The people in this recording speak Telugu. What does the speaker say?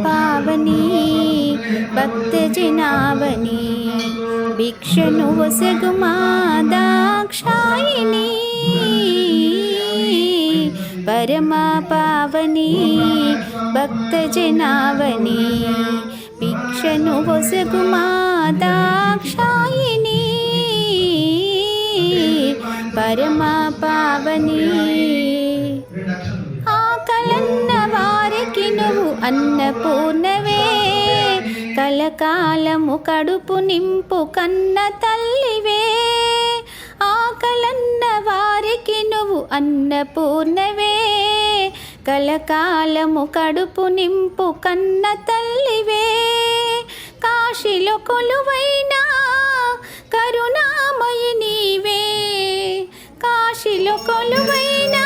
పావని భక్త జనావని భిక్షను వసగుమా దాక్షాయిని పరమ పావని భక్త జనావని భిక్షను వసగుమా దాక్షాయిని పరమ పావని ఆకలన్న వారికి నువ్వు అన్నపూర్ణవే కలకాలము కడుపు నింపు కన్న తల్లివే ఆకలన్న వారికి నువ్వు అన్నపూర్ణవే కలకాలము కడుపు నింపు కన్న తల్లివే కాశీలో కొలువైనా కరుణామయి నీవే కాశీలో కొలువైనా